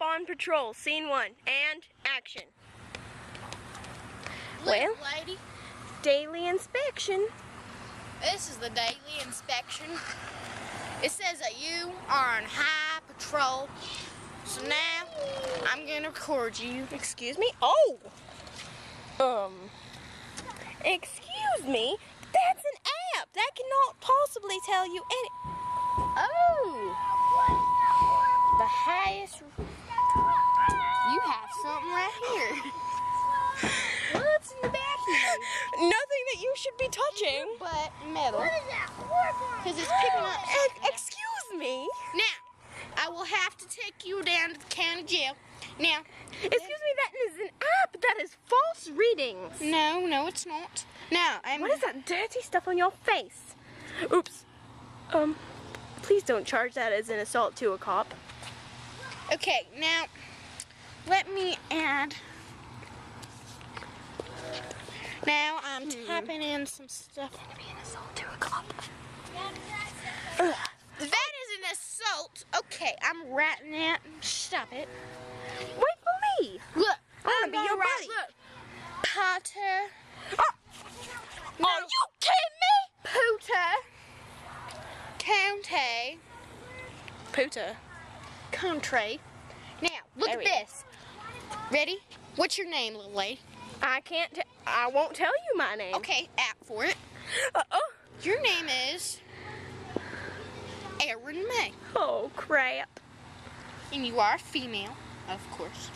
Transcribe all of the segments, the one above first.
Cop on patrol, scene 1, and action. Well, lady, Daily inspection. this is the daily inspection. It says that you are on high patrol. So now, I'm gonna record you. Excuse me? Oh! Excuse me? That's an app! That cannot possibly tell you any... Oh! The highest... You have something right here. What's in the back here? Nothing that you should be touching. But metal. Because it's picking up... Excuse me? Now, I will have to take you down to the county jail. Now... Excuse me, that is an app. That is false readings. No, it's not. Now, What is that dirty stuff on your face? Oops. Please don't charge that as an assault to a cop. Okay, now, let me add... Now, I'm typing in some stuff. Be an assault to a cop. That is an assault. Okay, I'm writing that. Stop it. Wait for me. Look, I wanna I'm be gonna your write, buddy. Look, Potter. Oh. Are you kidding County. Puta. Country. Now, look There at we go. this. Ready? What's your name, little lady? I won't tell you my name. Okay, act for it. Your name is Erin May. Oh, crap. And you are a female, of course.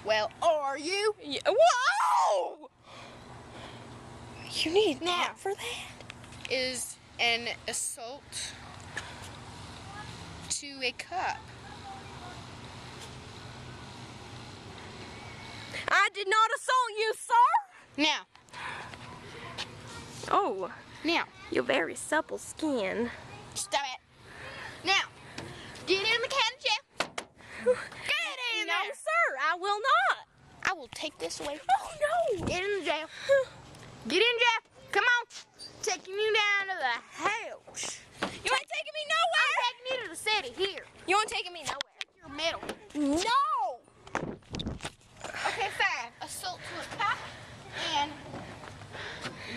Well, are you? Yeah. Whoa! You need Now. that for that? Is an assault to a cop. I did not assault you, sir. Now, Oh, now, your very supple skin. stop it. Now, get in the county jail. Get in No, there. sir, I will not. I will take this away. Oh, no. Get in the jail. Get in jail. Come on. Taking you down to the house. You ain't taking me nowhere. I'm taking you to the city here. You ain't taking me nowhere. Your middle. No. Okay, fine. Assault to a cop and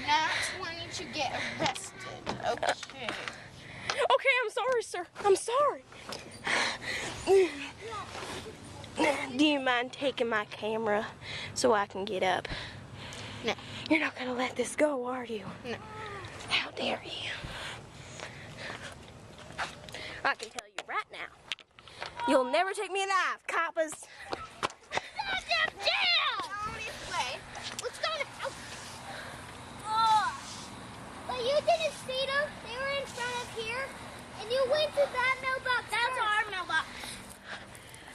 not wanting to get arrested. Okay. Okay, I'm sorry, sir. I'm sorry. Do you mind taking my camera so I can get up? No. You're not gonna let this go, are you? No. How dare you? I can tell you right now. You'll never take me alive, coppers. Let's go to the house. Oh. But you didn't see them. They were in front of here. And you went to that mailbox. That's our mailbox.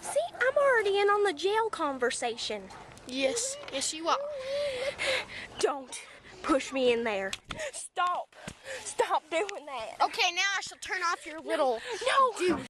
See, I'm already in on the jail conversation. Yes, you are. Don't push me in there. Stop. Stop doing that. Okay, now I shall turn off your little... No.